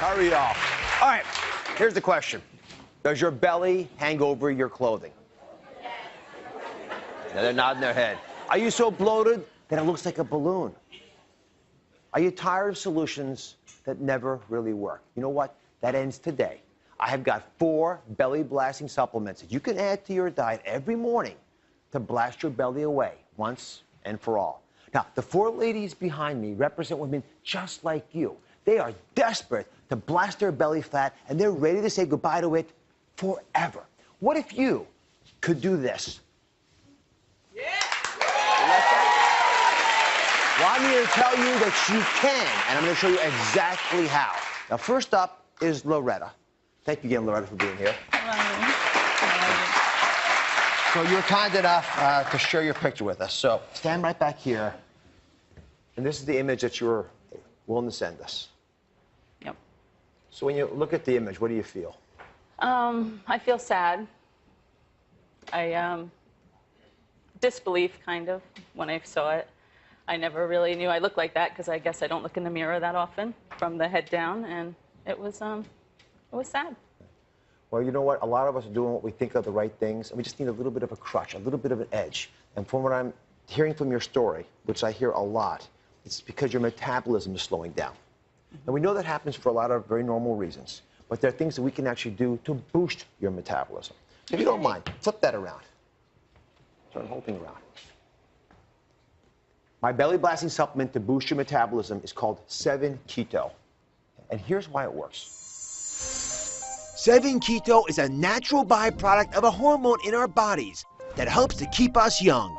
Hurry off. All right, here's the question. Does your belly hang over your clothing? Now they're nodding their head. Are you so bloated that it looks like a balloon? Are you tired of solutions that never really work? You know what? That ends today. I have got 4 belly blasting supplements that you can add to your diet every morning to blast your belly away once and for all. Now, the 4 ladies behind me represent women just like you. They are desperate to blast their belly fat, and they're ready to say goodbye to it forever. What if you could do this? Yeah! Well, I'm here to tell you that you can, and I'm going to show you exactly how. Now, first up is Loretta. Thank you again, Loretta, for being here. Hello. So you were kind enough to share your picture with us. So stand right back here. And this is the image that you were willing to send us. Yep. So when you look at the image, what do you feel? I feel sad. Disbelief, kind of, when I saw it. I never really knew I looked like that because I guess I don't look in the mirror that often from the head down, and it was sad. Well, you know what? A lot of us are doing what we think are the right things, and we just need a little bit of a crutch, a little bit of an edge. And from what I'm hearing from your story, which I hear a lot, it's because your metabolism is slowing down. And we know that happens for a lot of very normal reasons, but there are things that we can actually do to boost your metabolism. So if you don't mind, flip that around. Turn the whole thing around. My belly blasting supplement to boost your metabolism is called 7-Keto. And here's why it works. 7-Keto is a natural byproduct of a hormone in our bodies that helps to keep us young.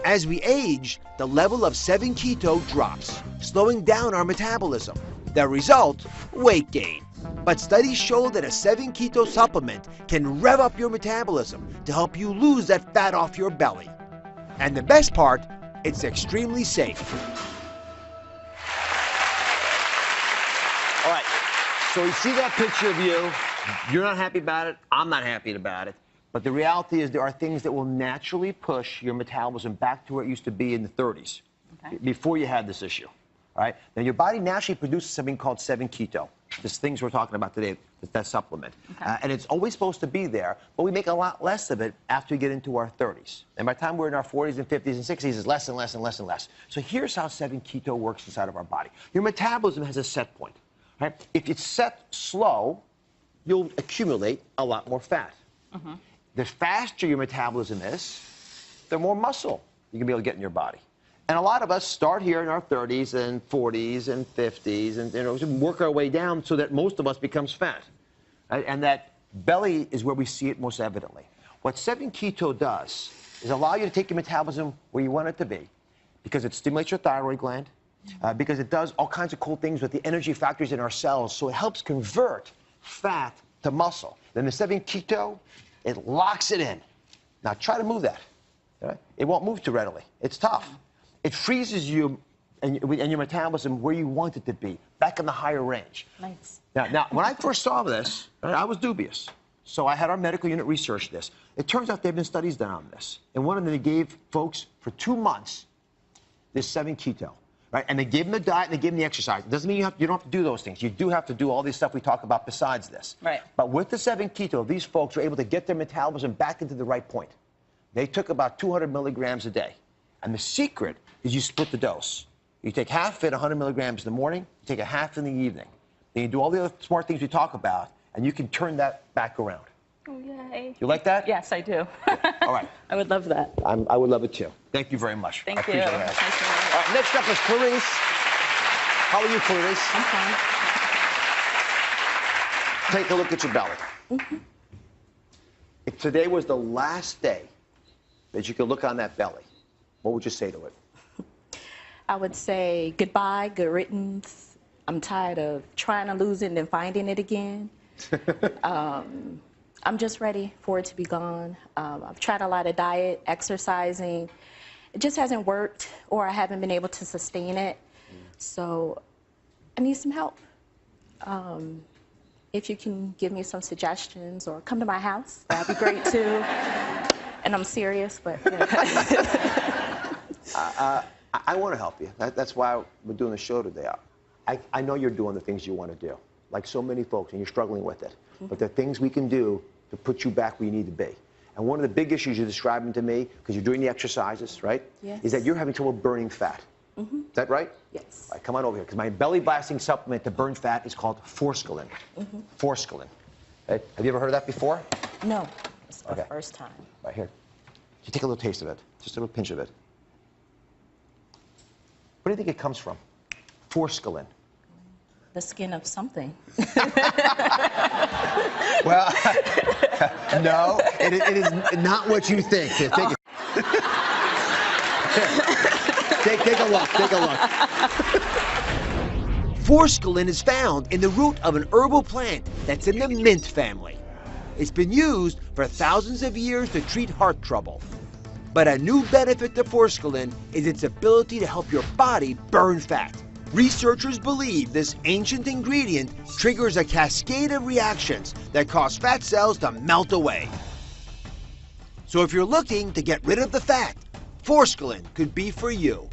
As we age, the level of 7-Keto drops, slowing down our metabolism. The result, weight gain. But studies show that a 7-Keto supplement can rev up your metabolism to help you lose that fat off your belly. And the best part, it's extremely safe. All right, so we see that picture of you. You're not happy about it. I'm not happy about it. But the reality is there are things that will naturally push your metabolism back to where it used to be in the 30s, before you had this issue. All right? Now, your body naturally produces something called 7-Keto. This things we're talking about today, that supplement. And it's always supposed to be there, but we make a lot less of it after we get into our 30s. And by the time we're in our 40s and 50s and 60s, it's less and less and less and less. So here's how 7-Keto works inside of our body. Your metabolism has a set point. Right? If it's set slow, you'll accumulate a lot more fat. The faster your metabolism is, the more muscle you can be able to get in your body. And a lot of us start here in our 30s and 40s and 50s and work our way down so that most of us becomes fat. Right? And that belly is where we see it most evidently. What 7-Keto does is allow you to take your metabolism where you want it to be, because it stimulates your thyroid gland, because it does all kinds of cool things with the energy factories in our cells, so it helps convert fat to muscle. Then the 7-Keto, it locks it in. Now try to move that. Right? It won't move too readily. It's tough. It freezes you and your metabolism where you want it to be, back in the higher range. Nice. Now, when I first saw this, I was dubious. So I had our medical unit research this. It turns out there have been studies done on this. And one of them, they gave folks for 2 months this 7-Keto. Right? And they gave them the diet and they gave them the exercise. It doesn't mean you don't have to do those things. You do have to do all this stuff we talk about besides this. Right. But with the 7-Keto, these folks were able to get their metabolism back into the right point. They took about 200 milligrams a day. And the secret is you split the dose. You take half of it, 100 milligrams in the morning, you take a half in the evening. Then you do all the other smart things we talk about, and you can turn that back around. Oh, yay. You like that? Yes, I do. All right. I would love that. I would love it too. Thank you very much. Thank I appreciate you. it. Nice to meet you. All right, next up is Clarice. How are you, Clarice? I'm fine. Take a look at your belly. If today was the last day that you could look on that belly, what would you say to it? I would say goodbye, good riddance. I'm tired of trying to lose it and then finding it again. I'm just ready for it to be gone. I've tried a lot of diet, exercising. It just hasn't worked, or I haven't been able to sustain it. So I need some help. If you can give me some suggestions or come to my house, that'd be great too. And I'm serious, but yeah. I want to help you. That's why we're doing the show today. I know you're doing the things you want to do. like so many folks, and you're struggling with it. But there are things we can do to put you back where you need to be. And one of the big issues you're describing to me, because you're doing the exercises, right? Yes. Is that you're having trouble burning fat. Is that right? Yes. All right, come on over here, because my belly blasting supplement to burn fat is called Forskolin. Forskolin. Have you ever heard of that before? No, it's the Okay. first time. Right here. You take a little taste of it, just a little pinch of it. What do you think it comes from? Forskolin. The skin of something. Well, no, it is not what you think. Here, take it. Take a look. Take a look. Forskolin is found in the root of an herbal plant that's in the mint family. It's been used for thousands of years to treat heart trouble. But a new benefit to Forskolin is its ability to help your body burn fat. Researchers believe this ancient ingredient triggers a cascade of reactions that cause fat cells to melt away. So if you're looking to get rid of the fat, Forskolin could be for you.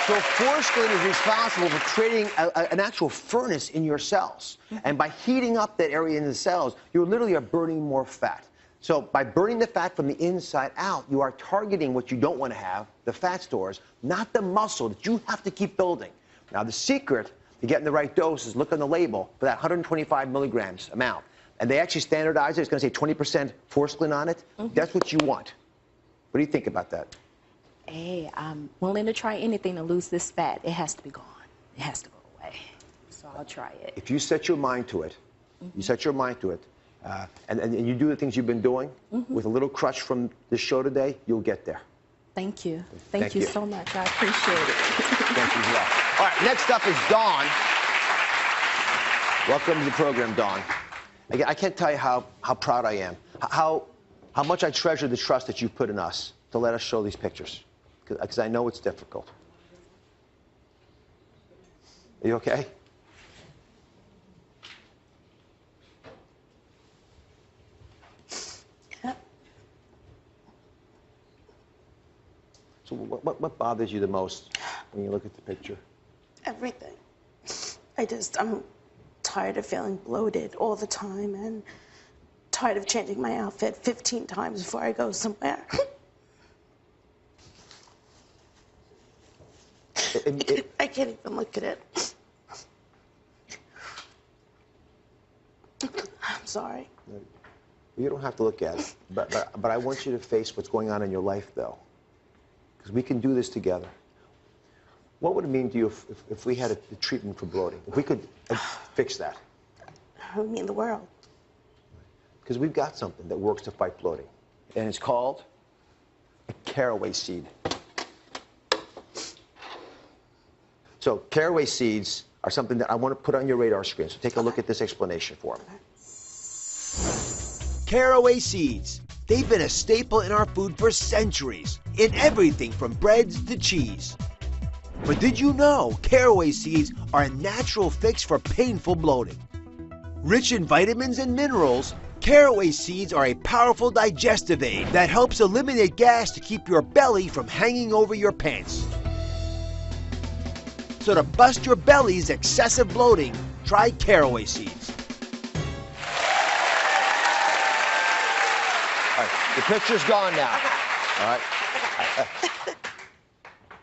So Forskolin is responsible for creating an actual furnace in your cells. And by heating up that area in the cells, you literally are burning more fat. So by burning the fat from the inside out, you are targeting what you don't want to have, the fat stores, not the muscle that you have to keep building. Now the secret to getting the right dose is look on the label for that 125 milligrams amount. And they actually standardize it. It's going to say 20% Forskolin on it. That's what you want. What do you think about that? Hey, I'm willing to try anything to lose this fat. It has to be gone. It has to go away. So I'll try it. If you set your mind to it, you set your mind to it, and you do the things you've been doing, with a little crutch from this show today, you'll get there. Thank you. Thank you so much. I appreciate it. Thank you as well. All right, next up is Dawn. Welcome to the program, Dawn. Again, I can't tell you how proud I am, how much I treasure the trust that you put in us to let us show these pictures, because I know it's difficult. Are you okay? Yeah. So what bothers you the most when you look at the picture? Everything. I'm tired of feeling bloated all the time and tired of changing my outfit 15 times before I go somewhere. I can't even look at it. I'm sorry. You don't have to look at it, but I want you to face what's going on in your life, though, because we can do this together. What would it mean to you if we had a treatment for bloating? If we could fix that? It would mean the world. Because we've got something that works to fight bloating, and it's called a caraway seed. So caraway seeds are something that I want to put on your radar screen. So take a look at this explanation for me. Caraway seeds. They've been a staple in our food for centuries, in everything from breads to cheese. But did you know caraway seeds are a natural fix for painful bloating? Rich in vitamins and minerals, caraway seeds are a powerful digestive aid that helps eliminate gas to keep your belly from hanging over your pants. So to bust your belly's excessive bloating, try caraway seeds. All right, the picture's gone now. All right.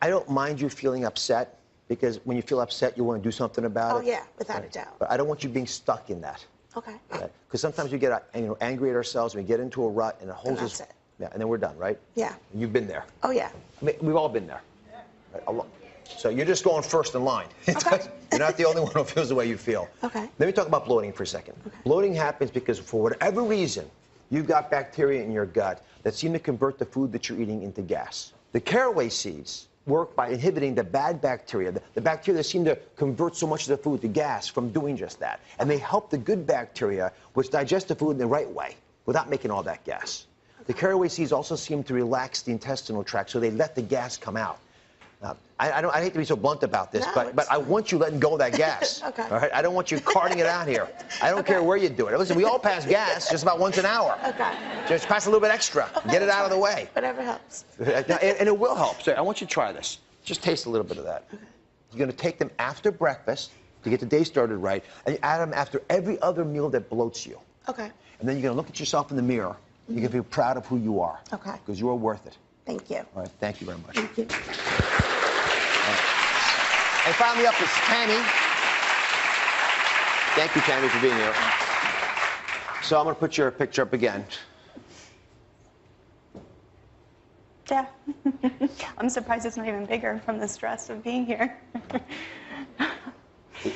I don't mind you feeling upset, because when you feel upset, you want to do something about it. Oh, yeah, without a doubt. But I don't want you being stuck in that. Okay. Because sometimes we get angry at ourselves, and we get into a rut, and it holds us. That's it. Yeah, and then we're done, right? Yeah. And you've been there. Oh, yeah. I mean, we've all been there. Right? So you're just going first in line. Okay. You're not the only one who feels the way you feel. Okay. Let me talk about bloating for a second. Okay. Bloating happens because for whatever reason, you've got bacteria in your gut that seem to convert the food that you're eating into gas. The caraway seeds work by inhibiting the bad bacteria, the bacteria that seem to convert so much of the food to gas, from doing just that. And they help the good bacteria, which digest the food in the right way, without making all that gas. The caraway seeds also seem to relax the intestinal tract, so they let the gas come out. I hate to be so blunt about this, No, but I want you letting go of that gas. Okay. All right? I don't want you carting it out here. I don't care where you do it. Listen, we all pass gas just about once an hour. Okay. Just pass a little bit extra. Okay, Get it out of the way. Whatever helps. And it will help. So I want you to try this. Just taste a little bit of that. You're going to take them after breakfast, to get the day started right. And you add them after every other meal that bloats you. Okay. And then you're going to look at yourself in the mirror. You're going to feel proud of who you are. Okay. Because you are worth it. Thank you. All right, thank you very much. Thank you. And finally up is Tammy. Thank you, Tammy, for being here. So I'm going to put your picture up again. Yeah. I'm surprised it's not even bigger from the stress of being here.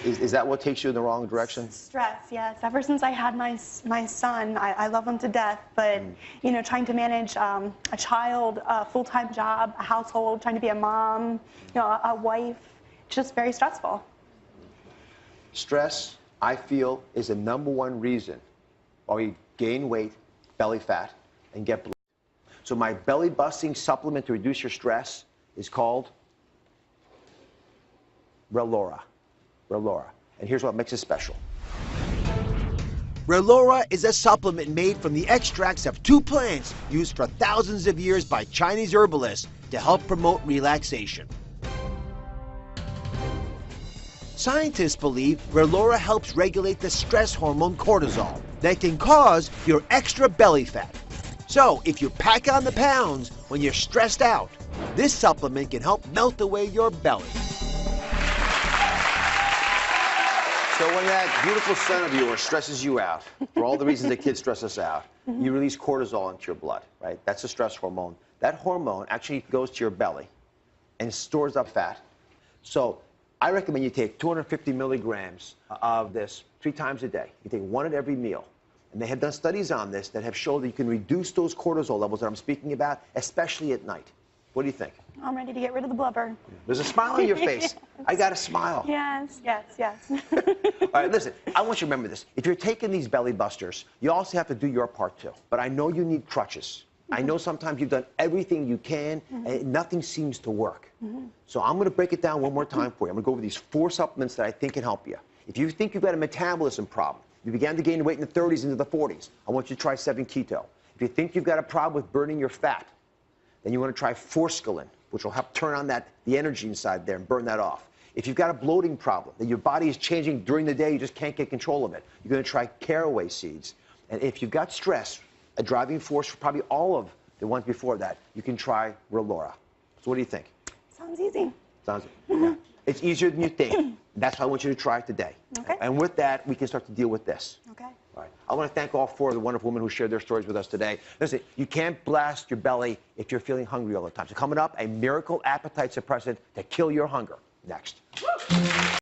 Is that what takes you in the wrong direction? Stress, yes. Ever since I had my son, I love him to death, but you know, trying to manage a child, a full-time job, a household, trying to be a mom, you know, a wife, just very stressful. Stress, I feel, is the #1 reason why we gain weight, belly fat, and get bloated. So my belly-busting supplement to reduce your stress is called Relora. Relora. And here's what makes it special. Relora is a supplement made from the extracts of 2 plants used for thousands of years by Chinese herbalists to help promote relaxation. Scientists believe Relora helps regulate the stress hormone cortisol that can cause your extra belly fat. So if you pack on the pounds when you're stressed out, this supplement can help melt away your belly. So when that beautiful son of yours stresses you out, for all the reasons that kids stress us out, you release cortisol into your blood, right? That's the stress hormone. That hormone actually goes to your belly and stores up fat. So I recommend you take 250 milligrams of this 3 times a day. You take 1 at every meal. And they have done studies on this that have shown that you can reduce those cortisol levels that I'm speaking about, especially at night. What do you think? I'm ready to get rid of the blubber. There's a smile on your face. I got a smile. Yes, yes, yes. All right, listen, I want you to remember this. If you're taking these belly busters, you also have to do your part too. But I know you need crutches. I know sometimes you've done everything you can and nothing seems to work. So I'm going to break it down one more time for you. I'm going to go over these 4 supplements that I think can help you. If you think you've got a metabolism problem, you began to gain weight in the 30s into the 40s, I want you to try 7 Keto. If you think you've got a problem with burning your fat, then you want to try Forskolin, which will help turn on the energy inside there and burn that off. If you've got a bloating problem, that your body is changing during the day, you just can't get control of it, you're going to try caraway seeds. And if you've got stress, a driving force for probably all of the ones before that, you can try Relora. So what do you think? Sounds easy. Sounds, yeah. It's easier than you think. That's why I want you to try it today. Okay. And with that, we can start to deal with this. Okay. All right. I want to thank all 4 of the wonderful women who shared their stories with us today. Listen, you can't blast your belly if you're feeling hungry all the time. So coming up, a miracle appetite suppressant to kill your hunger. Next.